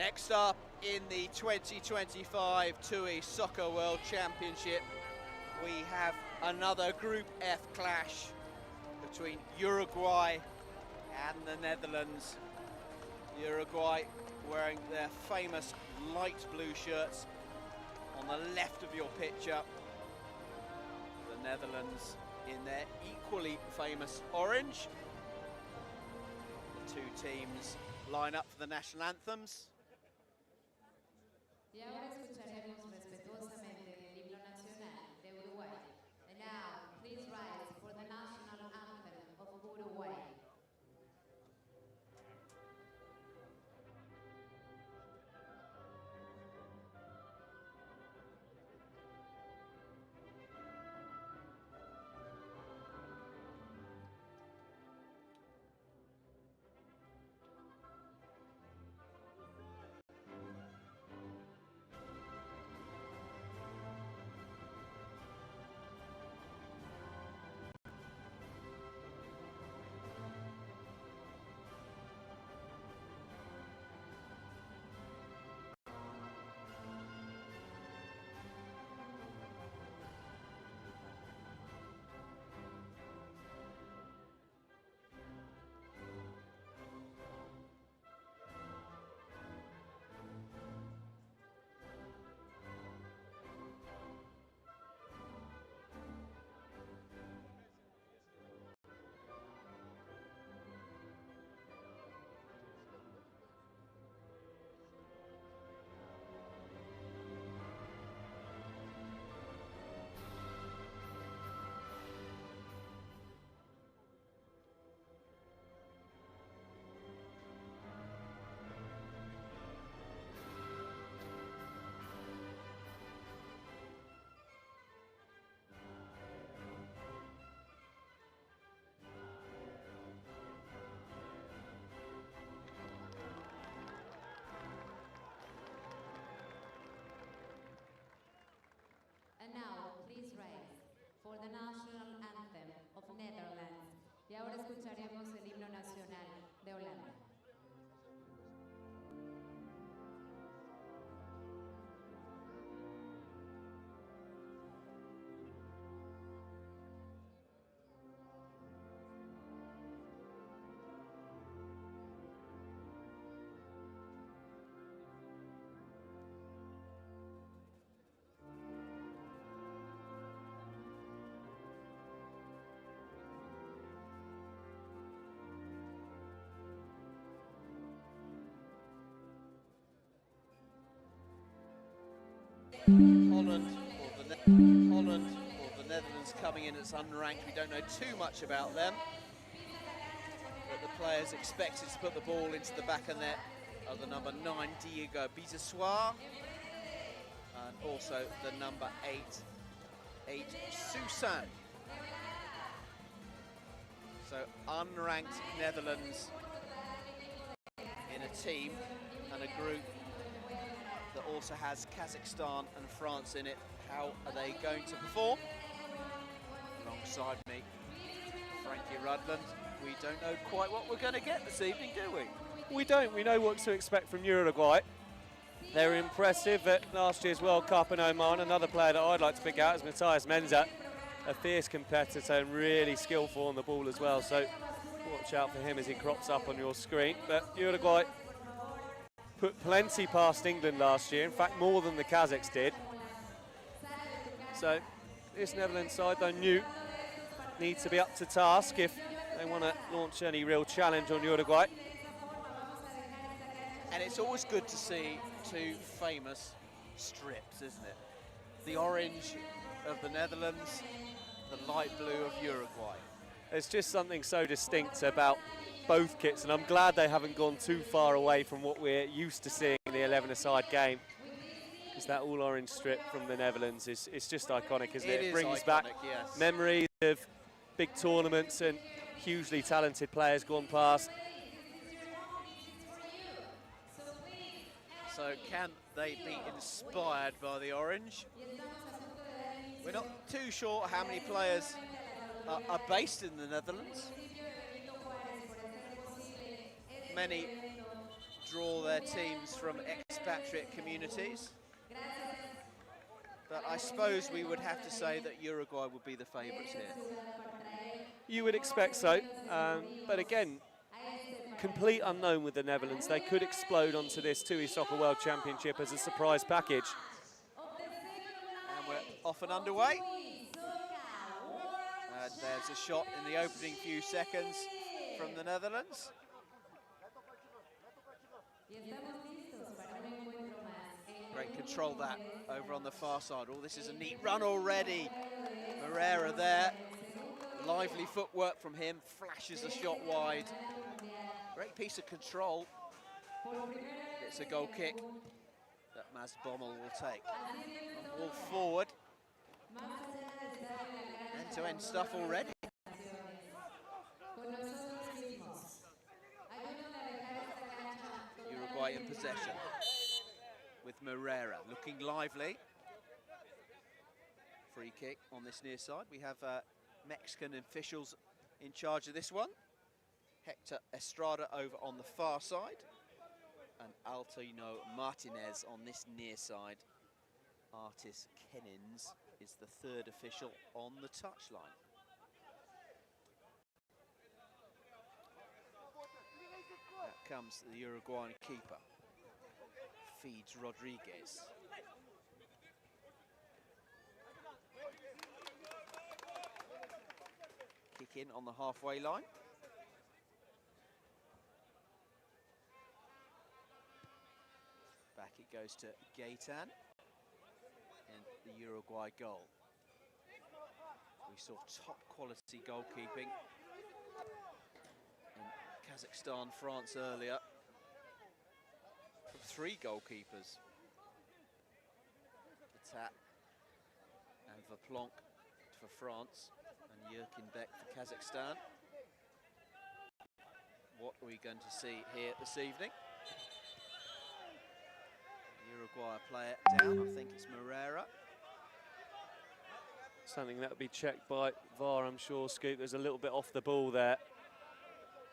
Next up in the 2025 TUI Soccer World Championship, we have another Group F clash between Uruguay and the Netherlands. Uruguay wearing their famous light blue shirts on the left of your picture. The Netherlands in their equally famous orange. The two teams line up for the national anthems. Y ahora escucharemos respetuosamente el himno nacional de Uruguay. And now, please rise for the national anthem of Uruguay. And now, please rise for the national anthem of Netherlands. Y ahora escucharemos el himno nacional de Holanda. Holland or the Netherlands coming in as unranked. We don't know too much about them, but the players expected to put the ball into the back of net are the number 9 Diego Bisessoir and also the number 8 Susan. So unranked Netherlands in a team and a group that also has Kazakhstan and France in it. How are they going to perform? Alongside me, Frankie Rudland. We don't know quite what we're going to get this evening, do we? We don't. We know what to expect from Uruguay. They were impressive at last year's World Cup in Oman. Another player that I'd like to pick out is Matthias Menza, a fierce competitor and really skillful on the ball as well. So watch out for him as he crops up on your screen. But Uruguay put plenty past England last year, in fact more than the Kazakhs did. So this Netherlands side, though new, needs to be up to task if they want to launch any real challenge on Uruguay. And it's always good to see two famous strips, isn't it? The orange of the Netherlands, the light blue of Uruguay. There's just something so distinct about both kits, and I'm glad they haven't gone too far away from what we're used to seeing in the 11-a-side game. Because that all-orange strip from the Netherlands is just iconic, isn't it? It brings back memories of big tournaments and hugely talented players gone past. So can they be inspired by the orange? We're not too sure how many players are based in the Netherlands. Many draw their teams from expatriate communities. But I suppose we would have to say that Uruguay would be the favourites here. You would expect so, but again, complete unknown with the Netherlands. They could explode onto this TUI Soccer World Championship as a surprise package. And we're off and underway. And there's a shot in the opening few seconds from the Netherlands. Great control that over on the far side. Oh, this is a neat run already. Moreira there. Lively footwork from him, flashes a shot wide. Great piece of control. It's a goal kick that Maz Bommel will take. Ball forward. End-to-end stuff already. Uruguay in possession with Moreira looking lively. Free kick on this near side. We have Mexican officials in charge of this one. Hector Estrada over on the far side, and Altino Martinez on this near side. Artis Kennins is the third official on the touchline. Out comes the Uruguayan keeper. Feeds Rodriguez. Kick in on the halfway line. Back it goes to Gaetan and the Uruguay goal. We saw top quality goalkeeping in Kazakhstan, France earlier. From 3 goalkeepers. Tap and Verplanck for France and Jurkin Beck for Kazakhstan. What are we going to see here this evening? Uruguay player down, I think it's Moreira. Something that will be checked by VAR, I'm sure, Scoop. There's a little bit off the ball there.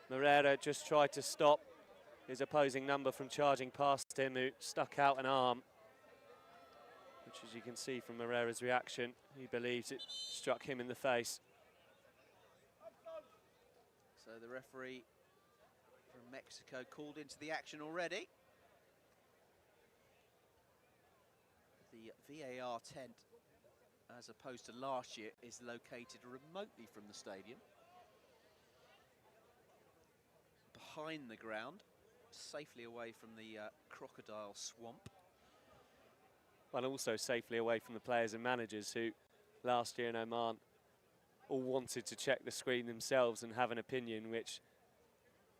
Moreira just tried to stop his opposing number from charging past him, who stuck out an arm, which, as you can see from Moreira's reaction, he believes it struck him in the face. So the referee from Mexico called into the action already. The VAR tent, as opposed to last year, is located remotely from the stadium, behind the ground, safely away from the crocodile swamp. And also safely away from the players and managers who, last year in Oman, all wanted to check the screen themselves and have an opinion, which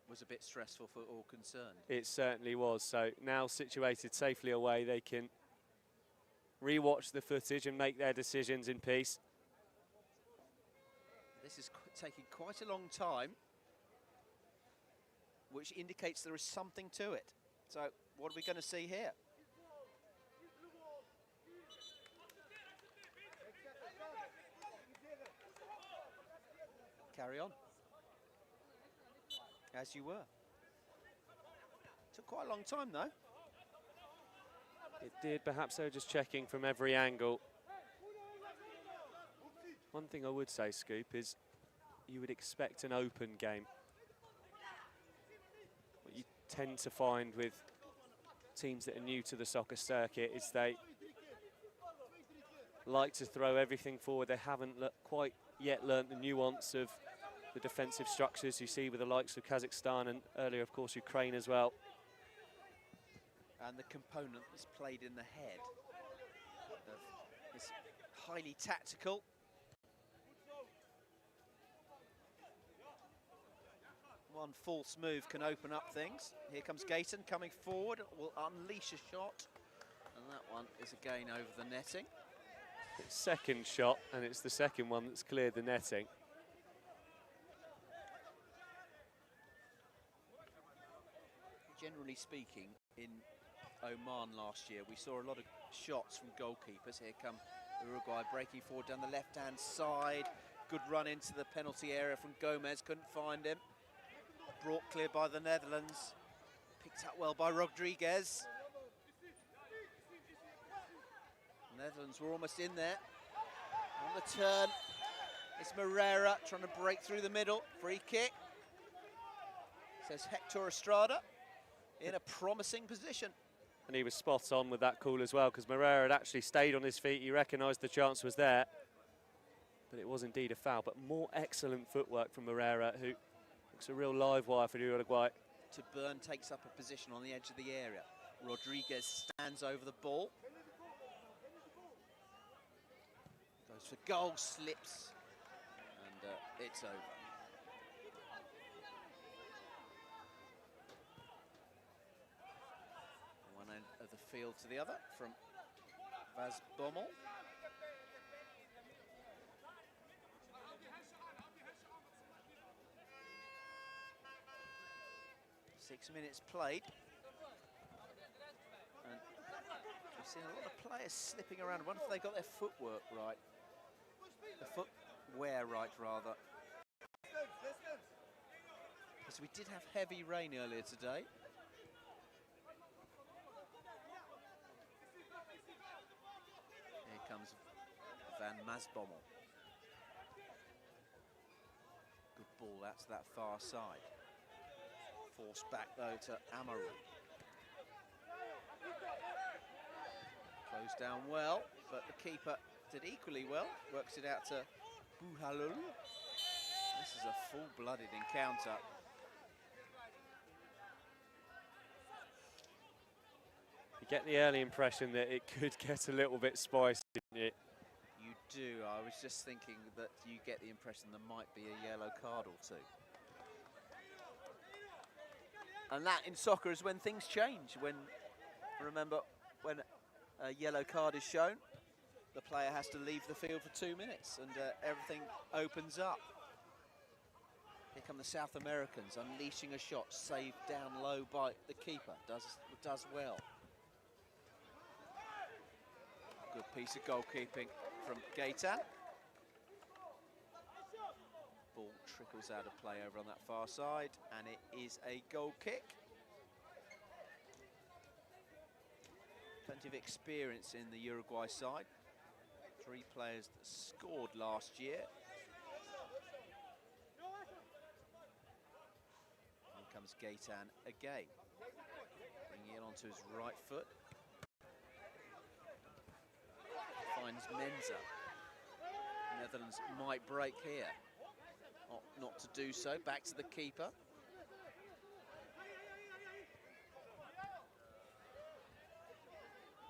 was a bit stressful for all concerned. It certainly was. So now situated safely away, they can re-watch the footage and make their decisions in peace. This is taking quite a long time, which indicates there is something to it. So what are we going to see here? Carry on. As you were. Took quite a long time though. It did, perhaps they're just checking from every angle. One thing I would say, Scoop, is you would expect an open game. What you tend to find with teams that are new to the soccer circuit is they like to throw everything forward. They haven't quite yet learnt the nuance of the defensive structures you see with the likes of Kazakhstan and earlier, of course, Ukraine as well. And the component that's played in the head is highly tactical. One false move can open up things. Here comes Gaetan coming forward, will unleash a shot, and that one is again over the netting. It's second shot, and it's the second one that's cleared the netting. Generally speaking, in Oman last year, we saw a lot of shots from goalkeepers. Here come Uruguay breaking forward down the left-hand side. Good run into the penalty area from Gomez, couldn't find him. Brought clear by the Netherlands. Picked up well by Rodriguez. Netherlands were almost in there. On the turn, it's Moreira trying to break through the middle. Free kick. Says Hector Estrada in a promising position. And he was spot on with that call as well, because Moreira had actually stayed on his feet. He recognised the chance was there. But it was indeed a foul. But more excellent footwork from Moreira, who looks a real live wire for Uruguay. Burn takes up a position on the edge of the area. Rodriguez stands over the ball. Goes for goal, slips, and it's over. One end of the field to the other from Vaz Bommel. Minutes played, and we've seen a lot of players slipping around. I wonder if they got their footwork right, the footwear right rather, because we did have heavy rain earlier today. Here comes Van Masbommel. Good ball out to that far side. Forced back though to Amaru. Closed down well, but the keeper did equally well. Works it out to Buhalul. This is a full-blooded encounter. You get the early impression that it could get a little bit spicy, didn't you? You do. I was just thinking that you get the impression there might be a yellow card or two. And that in soccer is when things change. Remember, when a yellow card is shown, the player has to leave the field for 2 minutes and everything opens up. Here come the South Americans unleashing a shot, saved down low by the keeper, does well. Good piece of goalkeeping from Gaetan. Ball trickles out of play over on that far side, and it is a goal kick. Plenty of experience in the Uruguay side. 3 players that scored last year. Here comes Gaetan again. Bringing it onto his right foot. Finds Menza. Netherlands might break here. Not to do so, back to the keeper.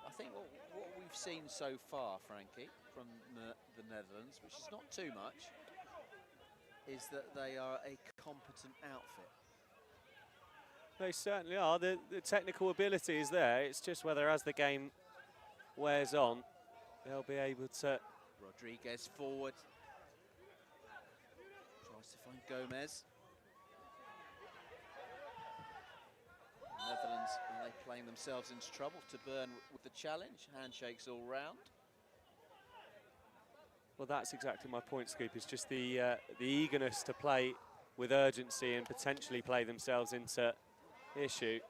I think what we've seen so far, Frankie, from the Netherlands, which is not too much, is that they are a competent outfit. They certainly are. The technical ability is there. It's just whether as the game wears on, they'll be able to... Rodriguez forward. To find Gomez. Netherlands, are they playing themselves into trouble? To Burn with the challenge, handshakes all round. Well, that's exactly my point, Scoop. It's just the eagerness to play with urgency and potentially play themselves into issue.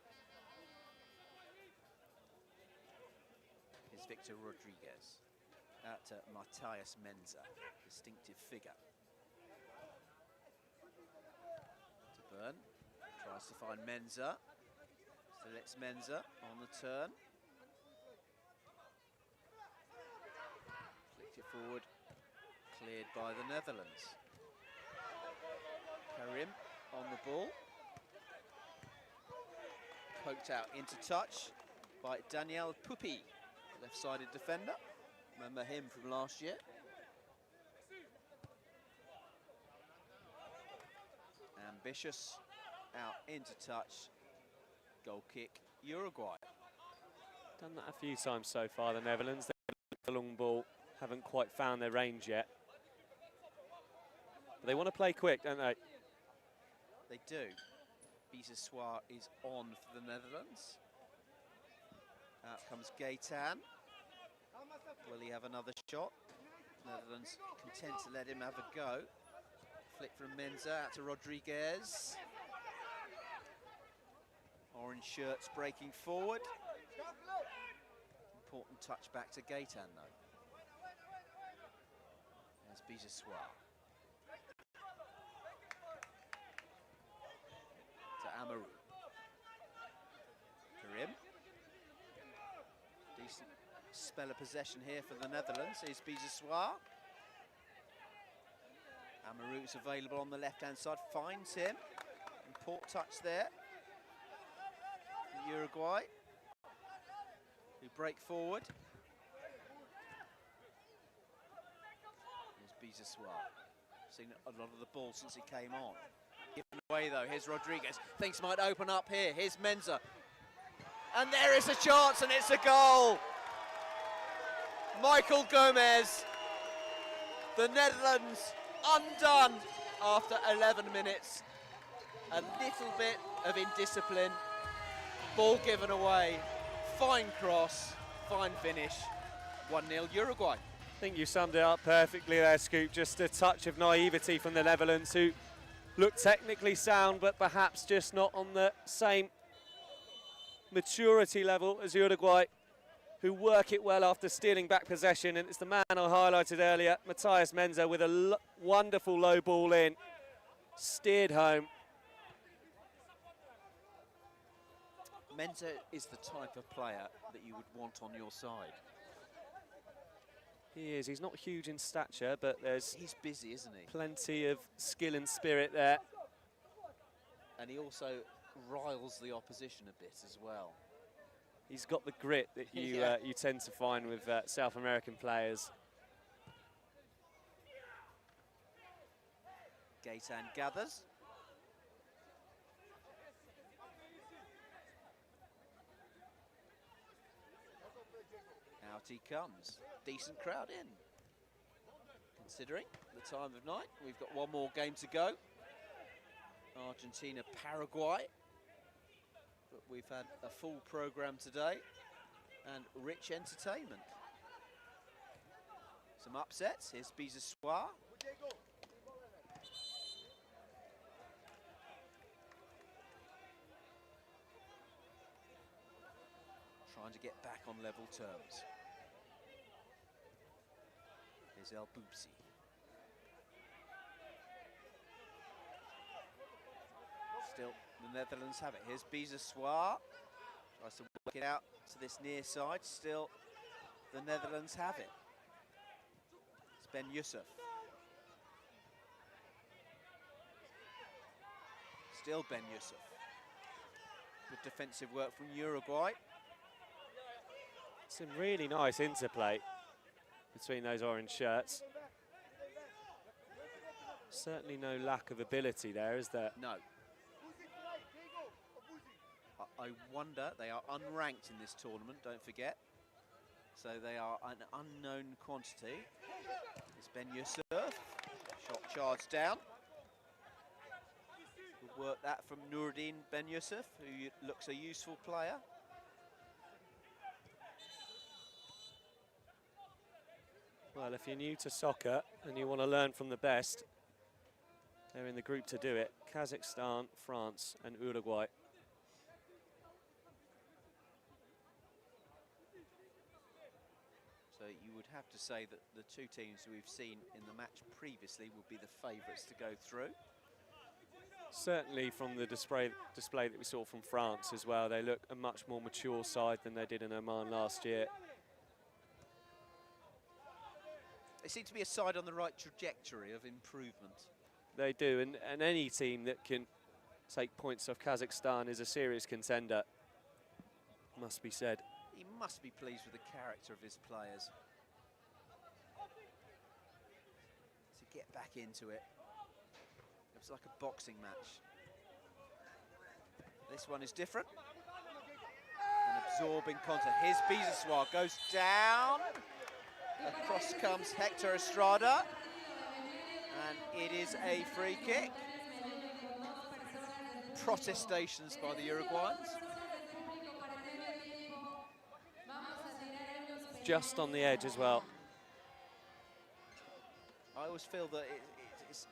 Here's Victor Rodriguez. Out to Matthias Menza, distinctive figure. Burn tries to find Menza, still it's Menza on the turn. Flicked it forward, cleared by the Netherlands. Karim on the ball. Poked out into touch by Daniel Pupi, left-sided defender. Remember him from last year. Ambitious, out into touch, goal kick, Uruguay. Done that a few times so far, the Netherlands. The long ball, haven't quite found their range yet. But they want to play quick, don't they? They do. Biseswar is on for the Netherlands. Out comes Gaetan. Will he have another shot? Netherlands content to let him have a go. Flick from Menza out to Rodriguez. Orange shirts breaking forward. Important touch back to Gaetan, though. There's Bijessoir. To Amaru. Karim. Decent spell of possession here for the Netherlands. Is Bijessoir. Amaru's available on the left-hand side, finds him. Important touch there. Uruguay, who break forward. Here's Bijessoir. Seen a lot of the ball since he came on. Given away though, here's Rodriguez. Things might open up here. Here's Mensah. And there is a chance and it's a goal. Michael Gomez. The Netherlands undone after 11 minutes. A little bit of indiscipline. Ball given away. Fine cross, fine finish. 1-0 Uruguay. I think you summed it up perfectly there, Scoop. Just a touch of naivety from the Netherlands, who look technically sound, but perhaps just not on the same maturity level as Uruguay, who work it well after stealing back possession. And it's the man I highlighted earlier, Matthias Mensah, with a wonderful low ball in, steered home. Mensah is the type of player that you would want on your side. He is. He's not huge in stature, but he's busy, isn't he? Plenty of skill and spirit there. And he also riles the opposition a bit as well. He's got the grit that you Yeah. you tend to find with South American players. Gaetan gathers. Out he comes. Decent crowd in. Considering the time of night, we've got one more game to go. Argentina, Paraguay. But we've had a full programme today and rich entertainment. Some upsets. Here's Bijessoir. Trying to get back on level terms. Here's El Boupsi. Still, the Netherlands have it. Here's Bijessoir. Tries to work it out to this near side. Still, the Netherlands have it. It's Ben Yusuf. Still Ben Yusuf. Good defensive work from Uruguay. Some really nice interplay between those orange shirts. Certainly no lack of ability there, is there? No. I wonder, they are unranked in this tournament, don't forget. So they are an unknown quantity. It's Ben Yusuf. Shot charged down. Good work that from Nuruddin Ben Yusuf, who looks a useful player. Well, if you're new to soccer and you want to learn from the best, they're in the group to do it. Kazakhstan, France and Uruguay. So you would have to say that the two teams we've seen in the match previously would be the favourites to go through. Certainly from the display that we saw from France as well, they look a much more mature side than they did in Oman last year. They seem to be a side on the right trajectory of improvement. They do, and any team that can take points off Kazakhstan is a serious contender, must be said. He must be pleased with the character of his players. To get back into it. It's like a boxing match. This one is different. An absorbing contact. Here's Bijessoir, goes down. Across comes Hector Estrada. And it is a free kick. Protestations by the Uruguayans. Just on the edge as well. I always feel that it's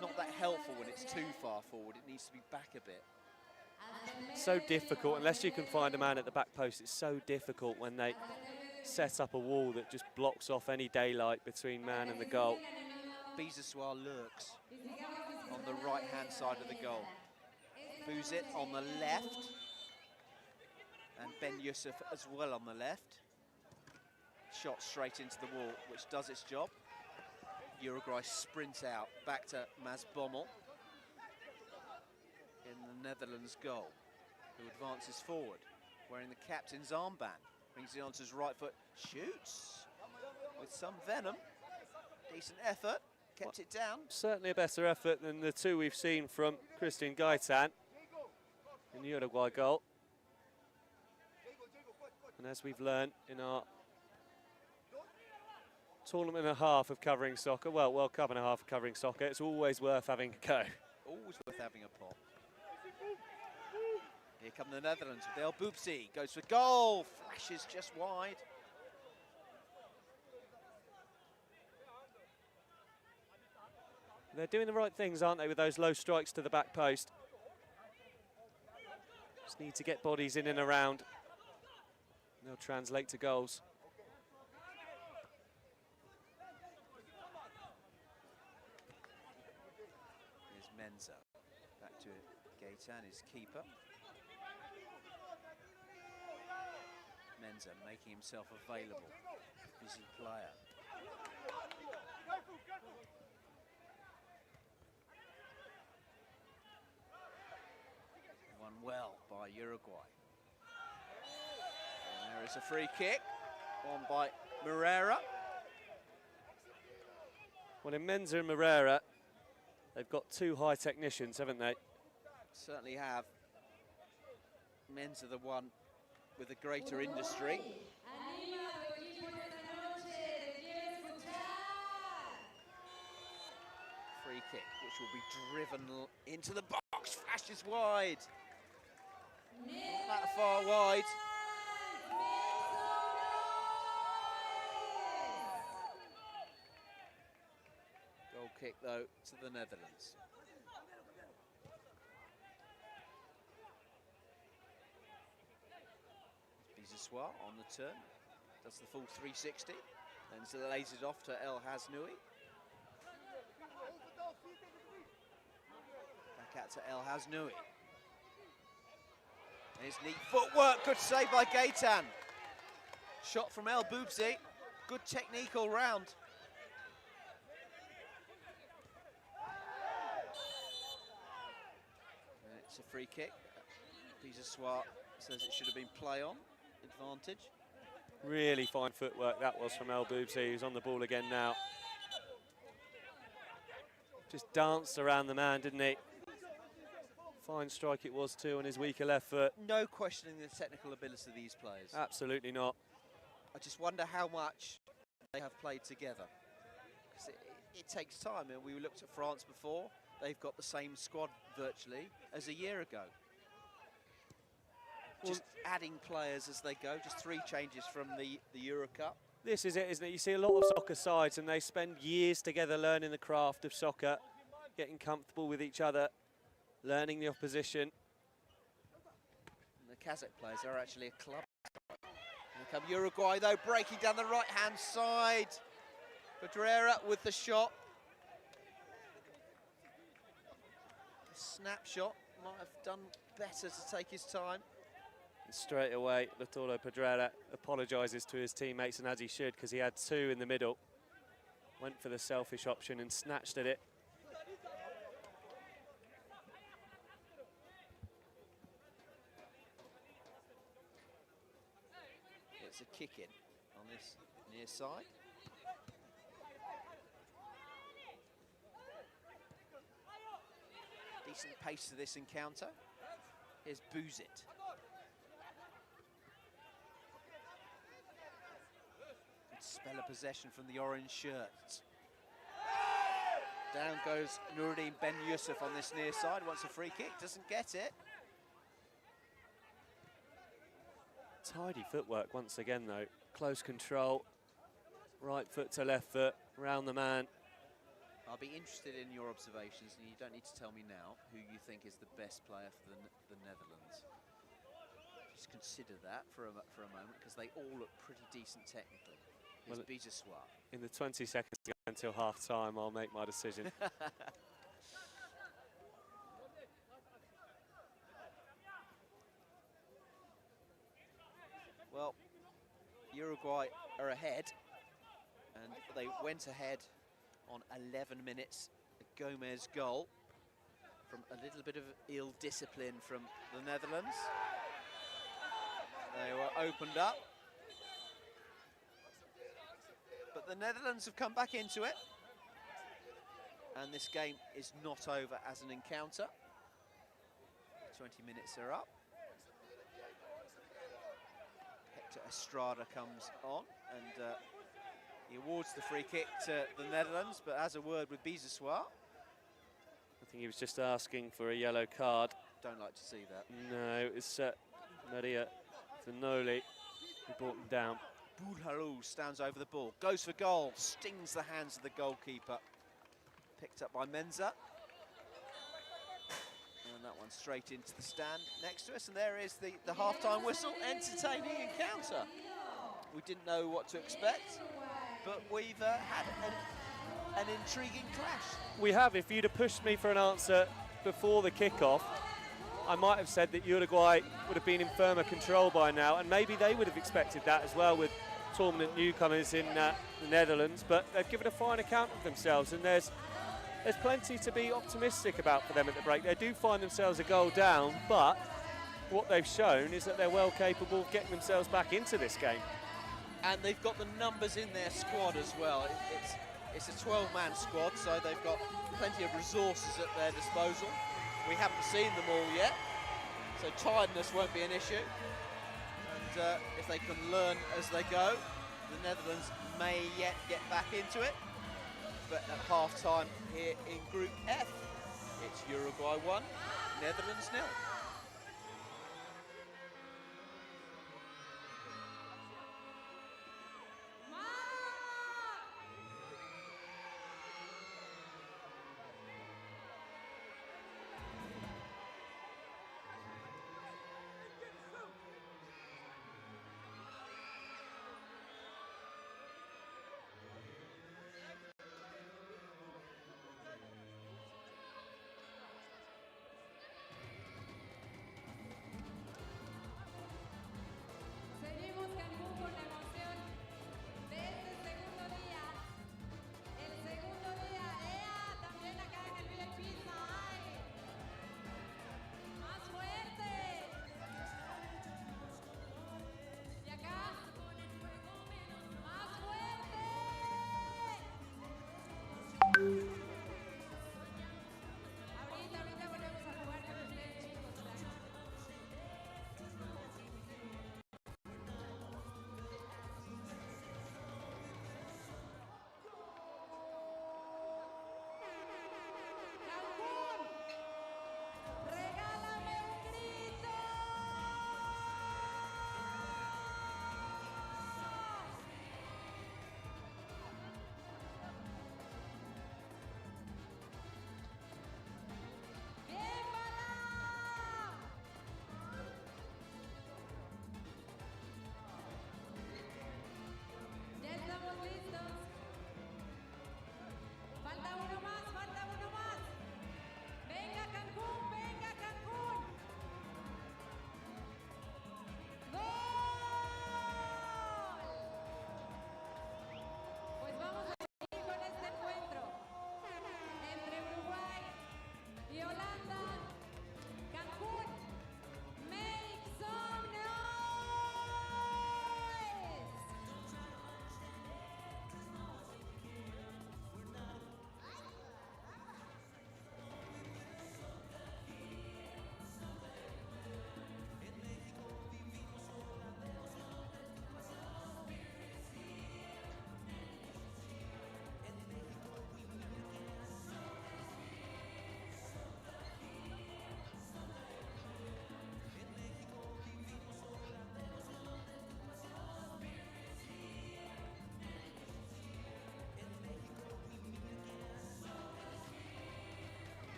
not that helpful when it's too far forward. It needs to be back a bit. So difficult, unless you can find a man at the back post, it's so difficult when they set up a wall that just blocks off any daylight between man and the goal. Biseswar lurks on the right-hand side of the goal. Buzit on the left. And Ben Yusuf as well on the left. Shot straight into the wall, which does its job. Uruguay sprint out, back to Maz Bommel in the Netherlands goal, who advances forward, wearing the captain's armband. Brings it onto his right foot, shoots with some venom. Decent effort, kept it down. Certainly a better effort than the two we've seen from Christian Gaitan in the Uruguay goal. And as we've learned in our tournament and a half of covering soccer, well, World Cup and a half of covering soccer, it's always worth having a go. Always worth having a pop. Here come the Netherlands with El Boubsi, goes for goal, flashes just wide. They're doing the right things, aren't they, with those low strikes to the back post. Just need to get bodies in and around. They'll translate to goals. Here's Menza, back to Gaitan, his keeper. Menza making himself available, busy player. Won well by Uruguay. And there is a free kick, won by Moreira. Well, in Menza and Moreira, they've got two high technicians, haven't they? Certainly have. Menza the one with a greater industry. Free kick, which will be driven into the box, flashes wide. Not that far wide. Goal kick, though, to the Netherlands. Biseswar on the turn, does the full 360, then lays it off to El Hasnoui. Back out to El Hasnoui. His neat footwork, good save by Gaitan. Shot from El Boubsi, good technique all round. And it's a free kick. Biseswar says it should have been play on. Advantage. Really fine footwork that was from El Boubsi, who's on the ball again now. Just danced around the man, didn't he? Fine strike it was too on his weaker left foot. No questioning the technical ability of these players. Absolutely not. I just wonder how much they have played together. Because it takes time. And we looked at France before. They've got the same squad virtually as a year ago. Just adding players as they go, just 3 changes from the Euro Cup. This is it, isn't it? You see a lot of soccer sides and they spend years together learning the craft of soccer, getting comfortable with each other, learning the opposition. And the Kazakh players are actually a club. Here come Uruguay, though, breaking down the right-hand side. Pedrera with the shot. The snapshot might have done better to take his time. And straight away, Lautaro Pedrera apologises to his teammates, and as he should, because he had 2 in the middle. Went for the selfish option and snatched at it. It's a kick in on this near side. Decent pace to this encounter. Here's Buzit. Spell of possession from the orange shirt. Down goes Nuruddin Ben Yusuf on this near side. Wants a free kick, doesn't get it. Tidy footwork once again, though. Close control. Right foot to left foot, round the man. I'll be interested in your observations, and you don't need to tell me now who you think is the best player for the Netherlands. Just consider that for a moment, because they all look pretty decent technically. It's Biseswar. In the 20 seconds to go until half-time, I'll make my decision. Well, Uruguay are ahead, and they went ahead on 11 minutes. A Gomez goal from a little bit of ill discipline from the Netherlands. They were opened up, but the Netherlands have come back into it, and this game is not over as an encounter. 20 minutes are up. Estrada comes on, and he awards the free kick to the Netherlands, but has a word with Biseswar. I think he was just asking for a yellow card. Don't like to see that. No, it's Maria Zanoli who brought him down. Buildup stands over the ball, goes for goal, stings the hands of the goalkeeper. Picked up by Menza. And that one straight into the stand next to us, and there is the half-time whistle. Entertaining encounter. We didn't know what to expect, but we've had an intriguing clash. We have. If you'd have pushed me for an answer before the kickoff, I might have said that Uruguay would have been in firmer control by now, and maybe they would have expected that as well with tournament newcomers in the Netherlands, but they've given a fine account of themselves, and there's plenty to be optimistic about for them at the break. They do find themselves a goal down, but what they've shown is that they're well capable of getting themselves back into this game. And they've got the numbers in their squad as well. It's a 12-man squad, so they've got plenty of resources at their disposal. We haven't seen them all yet, so tiredness won't be an issue. And if they can learn as they go, the Netherlands may yet get back into it. But at half-time here in Group F, it's Uruguay 1, Netherlands 0.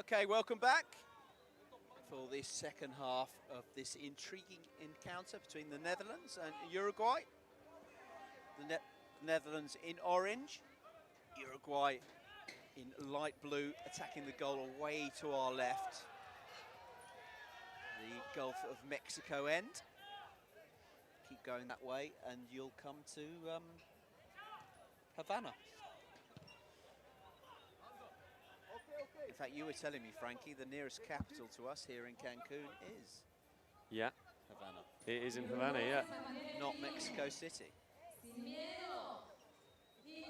Okay, welcome back for this second half of this intriguing encounter between the Netherlands and Uruguay. The Netherlands in orange, Uruguay in light blue, attacking the goal away to our left. The Gulf of Mexico end. Keep going that way and you'll come to Havana. In fact, you were telling me, Frankie, the nearest capital to us here in Cancun is Havana. It is in Havana, yeah. Not Mexico City.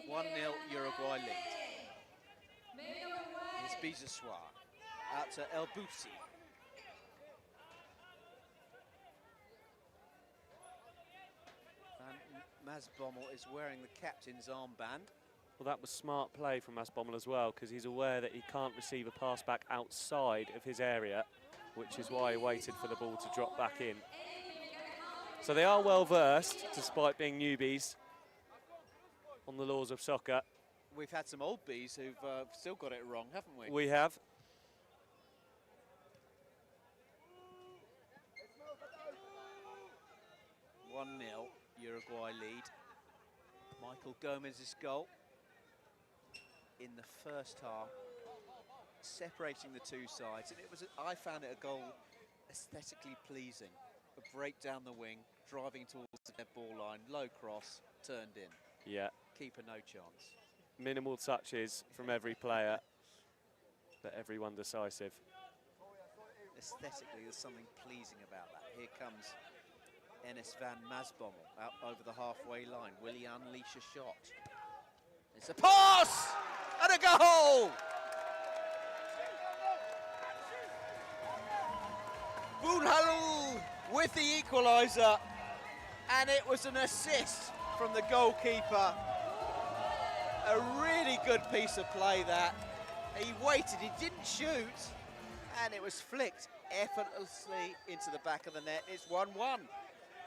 1-0 Uruguay lead. Here's Bizassoir out to El Boussi. And Masbommel is wearing the captain's armband. Well, that was smart play from Masbommel as well, because he's aware that he can't receive a pass back outside of his area, which is why he waited for the ball to drop back in. So they are well versed, despite being newbies, on the laws of soccer. We've had some old bees who've still got it wrong, haven't we? We have. One-0 Uruguay lead. Michael Gomez's goal in the first half, separating the two sides, and I found it a goal aesthetically pleasing. A break down the wing, driving towards the dead ball line, low cross, turned in. Yeah. Keeper no chance. Minimal touches from every player, but everyone decisive. Aesthetically, there's something pleasing about that. Here comes Enes van Masbommel out over the halfway line. Will he unleash a shot? It's a pass and a goal! Boulhalou with the equaliser, and it was an assist from the goalkeeper. A really good piece of play that. He waited, he didn't shoot, and it was flicked effortlessly into the back of the net. It's 1-1.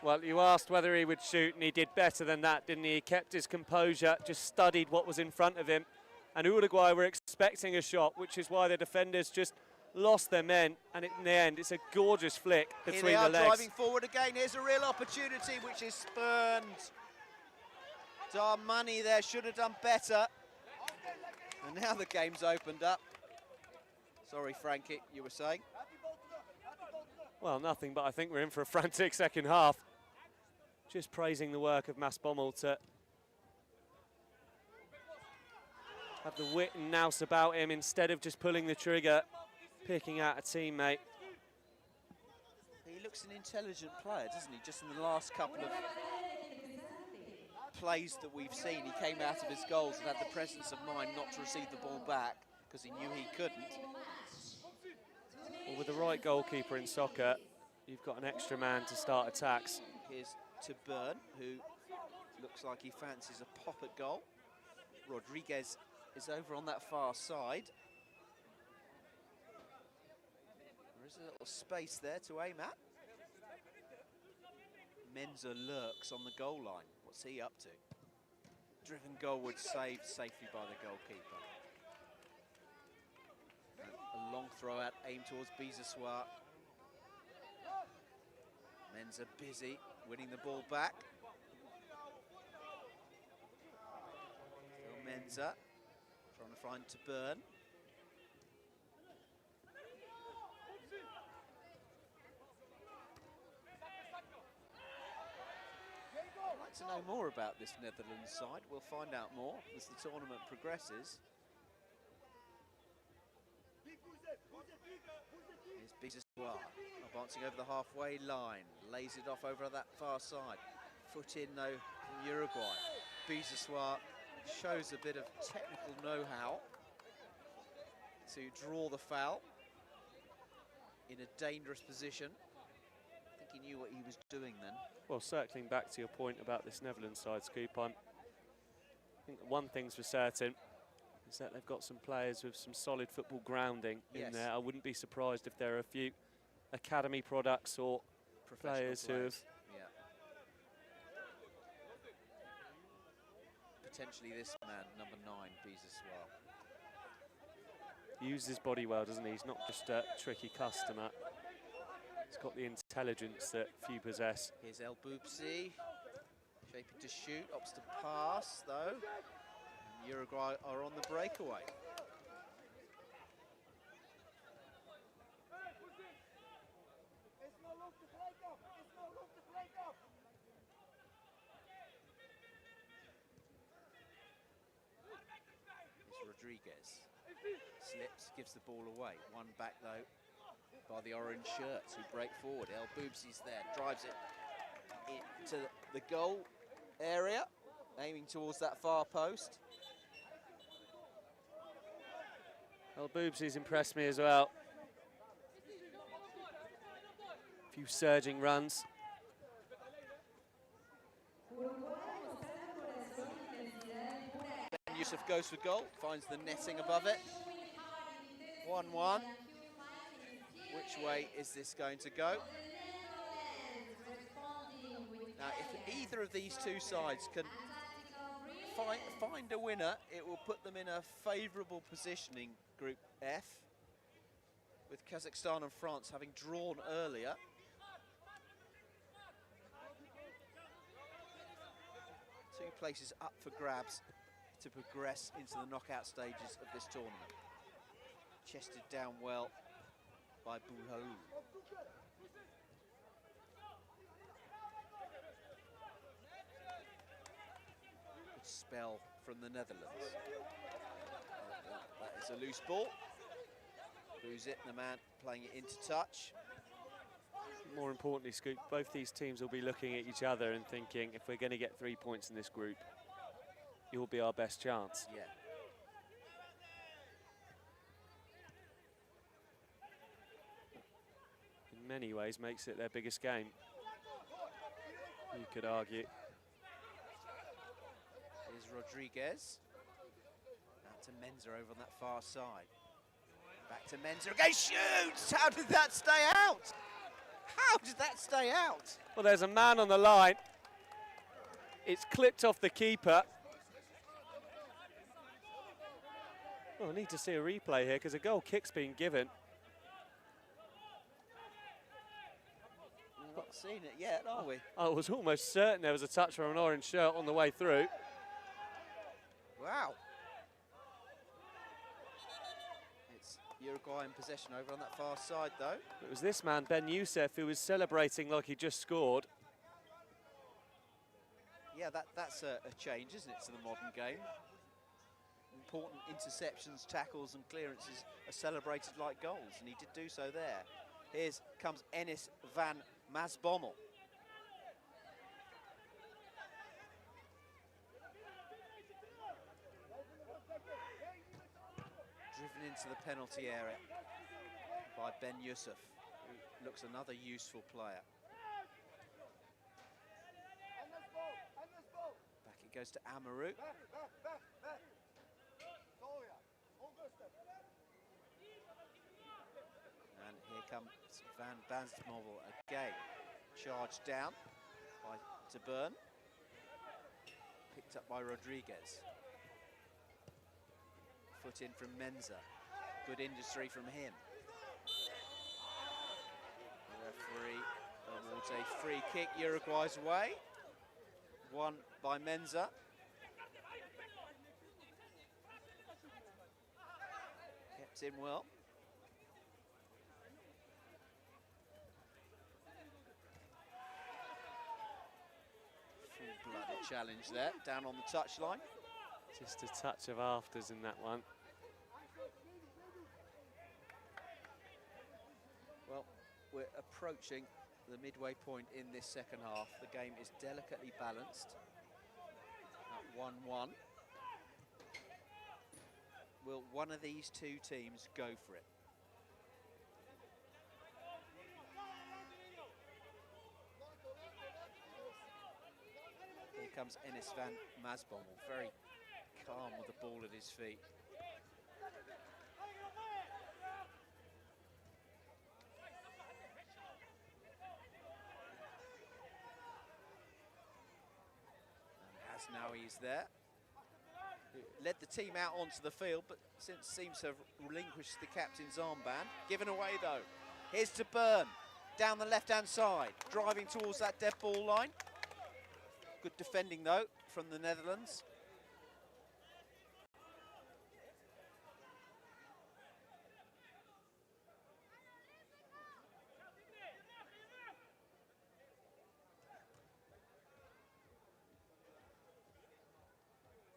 Well, you asked whether he would shoot, and he did better than that, didn't he? He kept his composure, just studied what was in front of him. And Uruguay were expecting a shot, which is why the defenders just lost their men. And in the end, it's a gorgeous flick between the legs. Here they are driving forward again. Here's a real opportunity, which is spurned. Darmani there should have done better. And now the game's opened up. Sorry, Frankie, you were saying? Well, nothing, but I think we're in for a frantic second half. Just praising the work of Masbommel to have the wit and nous about him instead of just pulling the trigger, picking out a teammate. He looks an intelligent player, doesn't he? Just in the last couple of plays that we've seen, he came out of his goals and had the presence of mind not to receive the ball back because he knew he couldn't. Well, with the right goalkeeper in soccer, you've got an extra man to start attacks. Here's to Byrne, who looks like he fancies a pop at goal. Rodriguez is over on that far side. There is a little space there to aim at. Menza lurks on the goal line. What's he up to? Driven goalward, saved safely by the goalkeeper. A long throw out, aimed towards Bizassoir. Menza busy, winning the ball back. Phil Menza trying to find to Byrne. I'd like to know more about this Netherlands side. We'll find out more as the tournament progresses. Here's Bizassoir, advancing over the halfway line, lays it off over that far side. Foot in though from Uruguay. Bizassoir shows a bit of technical know-how to draw the foul in a dangerous position. I think he knew what he was doing then. Well, circling back to your point about this Netherlands side, Scoop, I think that one thing's for certain is that they've got some players with some solid football grounding in there. I wouldn't be surprised if there are a few academy products or players who have... Yeah. Potentially this man, number 9, Bizassoir. Uses his body well, doesn't he? He's not just a tricky customer. He's got the intelligence that few possess. Here's El Boubsi, shaping to shoot, opts to pass though. And Uruguay are on the breakaway. It's Rodriguez. Slips, gives the ball away. One back though by the orange shirts who break forward. El Boubsi's there, drives it into the goal area, aiming towards that far post. Well, Boobsy's impressed me as well. A few surging runs. Yusuf goes for goal, finds the netting above it. 1-1. Which way is this going to go? Now, if either of these two sides can find a winner, it will put them in a favourable positioning Group F, with Kazakhstan and France having drawn earlier. Two places up for grabs to progress into the knockout stages of this tournament. Chested down well by Bouhalou. Good spell from the Netherlands. That is a loose ball. Lose it, the man playing it into touch. More importantly, Scoop, both these teams will be looking at each other and thinking, if we're going to get 3 points in this group, it will be our best chance. Yeah. In many ways, makes it their biggest game, you could argue. Here's Rodriguez. Out to Menza over on that far side. Back to Menza again, shoots! How did that stay out? How did that stay out? Well, there's a man on the line. It's clipped off the keeper. Well, I need to see a replay here because a goal kick's been given. We've not seen it yet, are we? I was almost certain there was a touch from an orange shirt on the way through. Wow. It's Uruguay in possession over on that far side, though. It was this man, Ben Youssef, who was celebrating like he just scored. Yeah, that's a change, isn't it, to the modern game? Important interceptions, tackles and clearances are celebrated like goals, and he did do so there. Here comes Enis van Masbommel. Driven into the penalty area by Ben Youssef, who looks another useful player. Back it goes to Amaru. And here comes Van Bansmovel again. Charged down by De Burn. Picked up by Rodriguez. Foot in from Menza. Good industry from him. The referee awards a free kick Uruguay's way. Won by Menza. Kept in well. Full-blooded challenge there, down on the touchline. Just a touch of afters in that one. Well, we're approaching the midway point in this second half. The game is delicately balanced at 1-1. Will one of these two teams go for it? Here comes Enis van Masbommel, very calm with the ball at his feet. And as now he's there. led the team out onto the field, but since seems to have relinquished the captain's armband. Given away though. Here's to Byrne, down the left-hand side, driving towards that dead ball line. Good defending though from the Netherlands.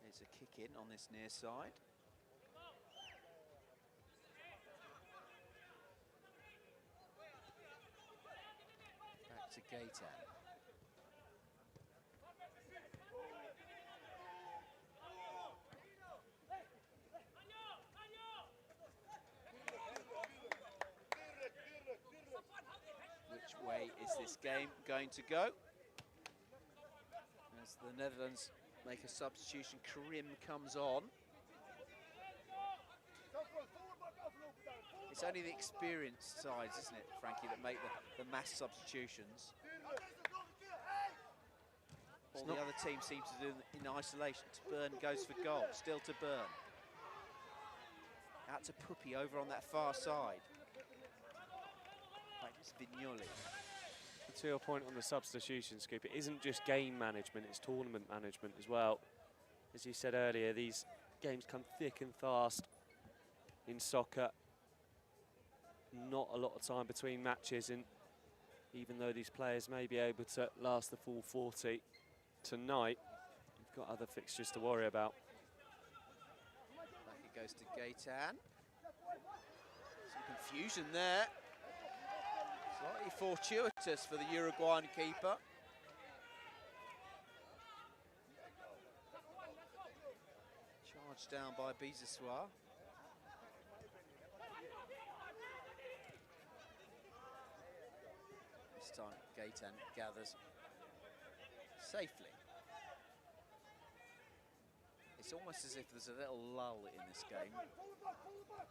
There's a kick in on this near side. Back to Gaitan. Which way is this game going to go? As the Netherlands make a substitution, Karim comes on. It's only the experienced sides, isn't it, Frankie, that make the mass substitutions. All the other teams seem to do it in isolation. Byrne goes for goal, still to Byrne. Out to Puppy over on that far side. Like it's Vignoli. To your point on the substitution, Scoop, it isn't just game management, it's tournament management as well. As you said earlier, these games come thick and fast in soccer. Not a lot of time between matches, and even though these players may be able to last the full 40 tonight, you've got other fixtures to worry about. Back it goes to Gaitan. Some confusion there. Slightly fortuitous for the Uruguayan keeper. Charged down by Bisessoir. This time Gaitan gathers safely. It's almost as if there's a little lull in this game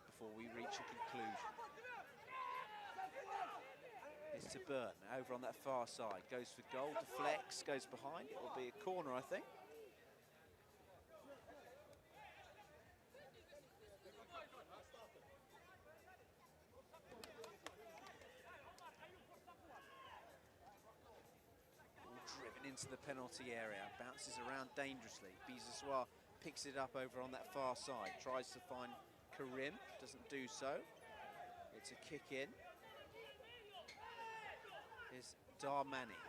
before we reach a conclusion. It's to Byrne, over on that far side. Goes for goal, deflects, goes behind. It will be a corner, I think. All driven into the penalty area, bounces around dangerously. Bisessoir picks it up over on that far side, tries to find Karim, doesn't do so. It's a kick in. Is Darmani.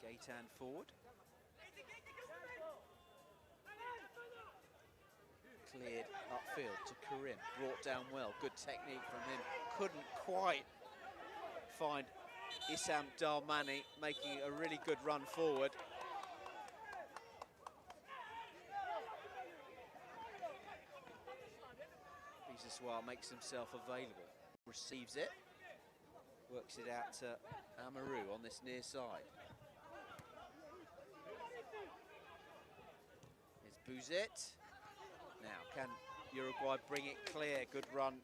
Gaitan forward. Cleared upfield to Karim, brought down well, good technique from him. Couldn't quite find Issam Darmani, making a really good run forward. Bisessoir makes himself available, receives it, works it out to Amaru on this near side. Here's Bouzet. Now, can Uruguay bring it clear? Good run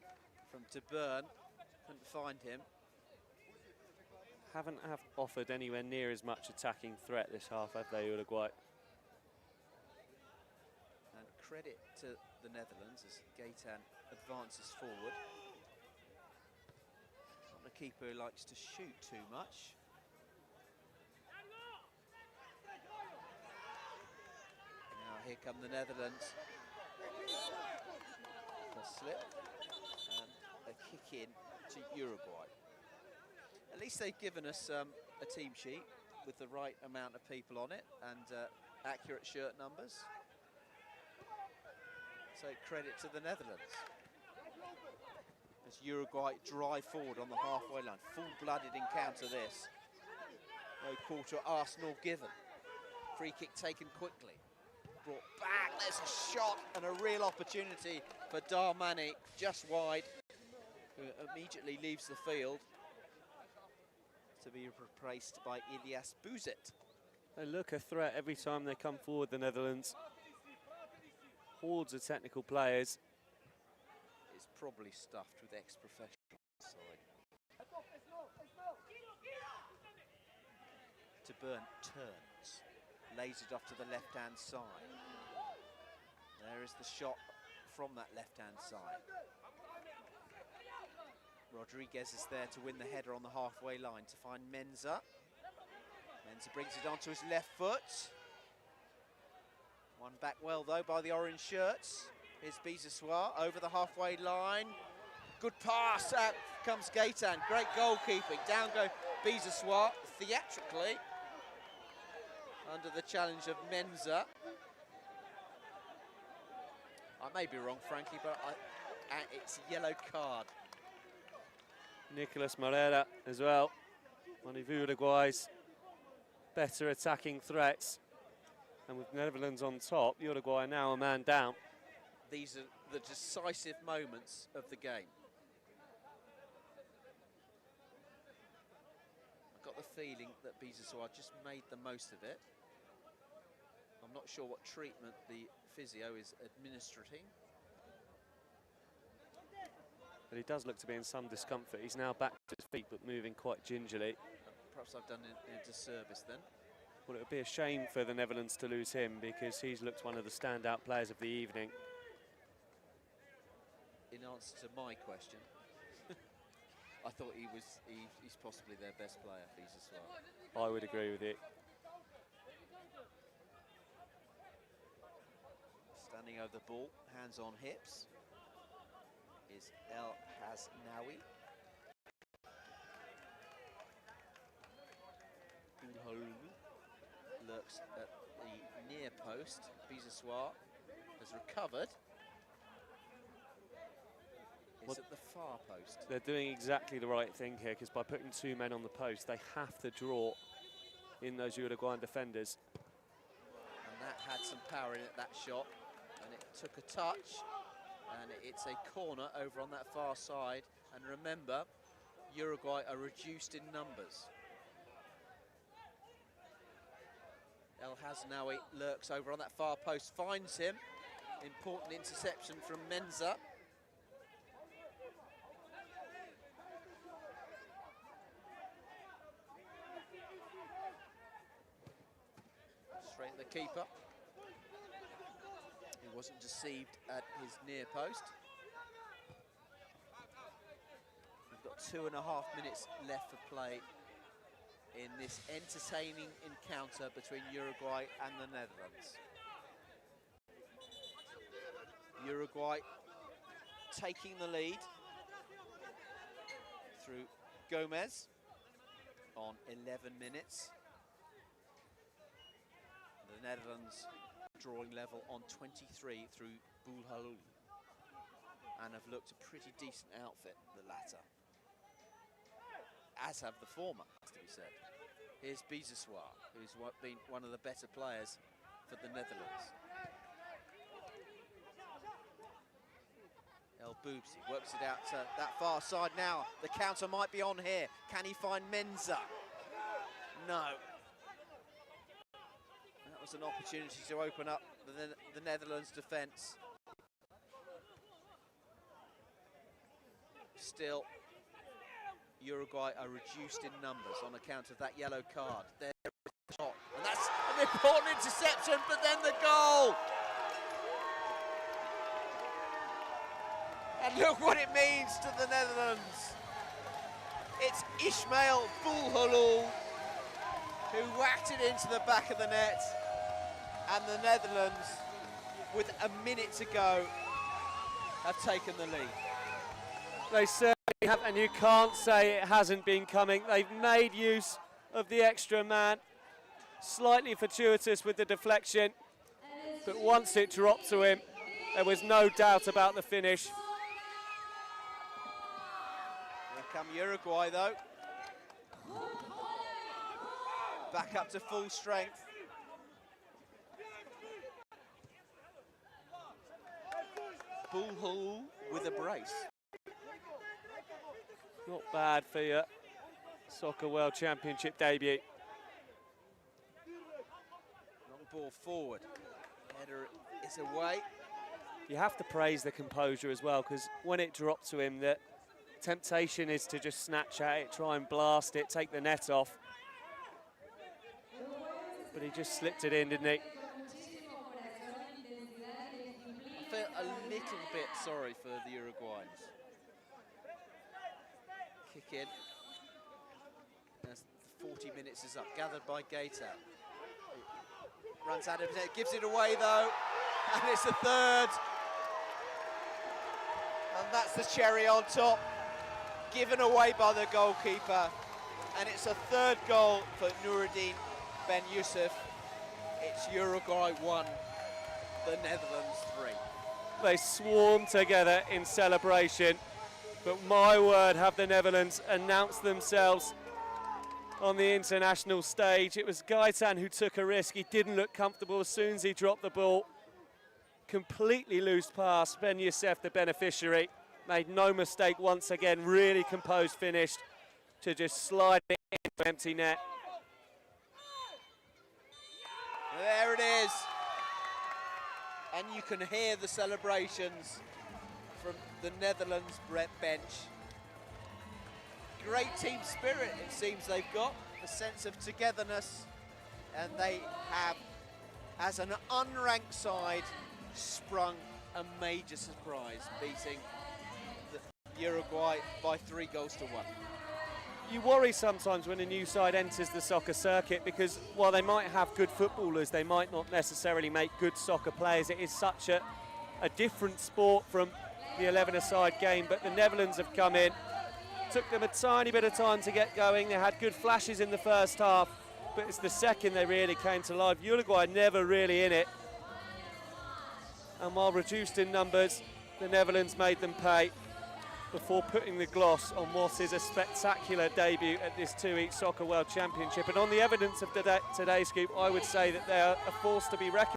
from De Byrne. Couldn't find him. Haven't offered anywhere near as much attacking threat this half, have they, Uruguay? And credit to the Netherlands as Gaitan advances forward. Not a keeper who likes to shoot too much. Now here come the Netherlands. A slip and a kick in to Uruguay. At least they've given us a team sheet with the right amount of people on it and accurate shirt numbers. So credit to the Netherlands. As Uruguay drive forward on the halfway line. Full-blooded encounter this. No quarter asked nor given. Free kick taken quickly. Brought back, there's a shot and a real opportunity for Darmani, just wide, who immediately leaves the field to be replaced by Ilyas Bouzet. They look a threat every time they come forward, the Netherlands. Hordes of technical players. It's probably stuffed with ex-professionals side. to burn turns. Lays it off to the left-hand side. There is the shot from that left-hand side. Rodriguez is there to win the header on the halfway line to find Menza. Menza brings it onto his left foot. One back well though by the orange shirts. Here's Biseswar over the halfway line. Good pass, out comes Gaetan. Great goalkeeping. Down go Biseswar theatrically under the challenge of Menza. I may be wrong, Frankie, but it's a yellow card. Nicolas Moreira as well, one of Uruguay's better attacking threats. And with Netherlands on top, Uruguay now a man down. These are the decisive moments of the game. I've got the feeling that Biseswar just made the most of it. I'm not sure what treatment the physio is administering. But he does look to be in some discomfort. He's now back to his feet, but moving quite gingerly. Perhaps I've done a disservice then. Well, it would be a shame for the Netherlands to lose him because he's looked one of the standout players of the evening. In answer to my question, I thought he's possibly their best player, Biseswar. I would agree with you. Standing over the ball, hands on hips, is El Hasnaoui. Looks at the near post. Biseswar has recovered. Is at the far post. They're doing exactly the right thing here because by putting two men on the post, they have to draw in those Uruguayan defenders. And that had some power in it, that shot. And it took a touch. And it's a corner over on that far side. And remember, Uruguay are reduced in numbers. El Hasnaoui lurks over on that far post, finds him. Important interception from Menza. Straight at the keeper. He wasn't deceived at his near post. We've got 2.5 minutes left for play in this entertaining encounter between Uruguay and the Netherlands. Uruguay taking the lead through Gomez on 11 minutes. The Netherlands drawing level on 23 through Buildup and have looked a pretty decent outfit, the latter. As have the former, has to be said. Here's Biseswar, who's been one of the better players for the Netherlands. El Boobsy works it out to that far side now. The counter might be on here. Can he find Menza? No. That was an opportunity to open up the Netherlands' defence. Still, Uruguay are reduced in numbers on account of that yellow card. There is the shot, and that's an important interception, but then the goal! And look what it means to the Netherlands. It's Ismail Buildup who whacked it into the back of the net, and the Netherlands, with a minute to go, have taken the lead. They certainly have, and you can't say it hasn't been coming. They've made use of the extra man. Slightly fortuitous with the deflection, but once it dropped to him, there was no doubt about the finish. Here come Uruguay though. Back up to full strength. Buildup with a brace. Not bad for your Soccer World Championship debut. Long ball forward. Header is away. You have to praise the composure as well, because when it dropped to him, the temptation is to just snatch at it, try and blast it, take the net off. but he just slipped it in, didn't he? I feel a little bit sorry for the Uruguayans. Kick in. As the 40 minutes is up, gathered by Gaeta. Runs out of it, gives it away though, and it's a third. And that's the cherry on top, given away by the goalkeeper. And it's a third goal for Nuruddin Ben Youssef. It's Uruguay 1, the Netherlands 3. They swarm together in celebration, but my word, have the Netherlands announced themselves on the international stage. It was Gaetan who took a risk. He didn't look comfortable as soon as he dropped the ball. Completely loose pass. Ben Youssef, the beneficiary, made no mistake once again. Really composed finish to just slide it into empty net. There it is. And you can hear the celebrations from the Netherlands bench. Great team spirit, it seems they've got, a sense of togetherness, and they have, as an unranked side, sprung a major surprise, beating the Uruguay by 3 goals to 1. You worry sometimes when a new side enters the soccer circuit, because while they might have good footballers, they might not necessarily make good soccer players. It is such a different sport from the 11-a-side game, but the Netherlands have come in. Took them a tiny bit of time to get going. They had good flashes in the first half, but it's the second they really came to life. Uruguay never really in it. And while reduced in numbers, the Netherlands made them pay before putting the gloss on what is a spectacular debut at this 2-week Soccer World Championship. And on the evidence of today's scoop, I would say that they are a force to be reckoned with.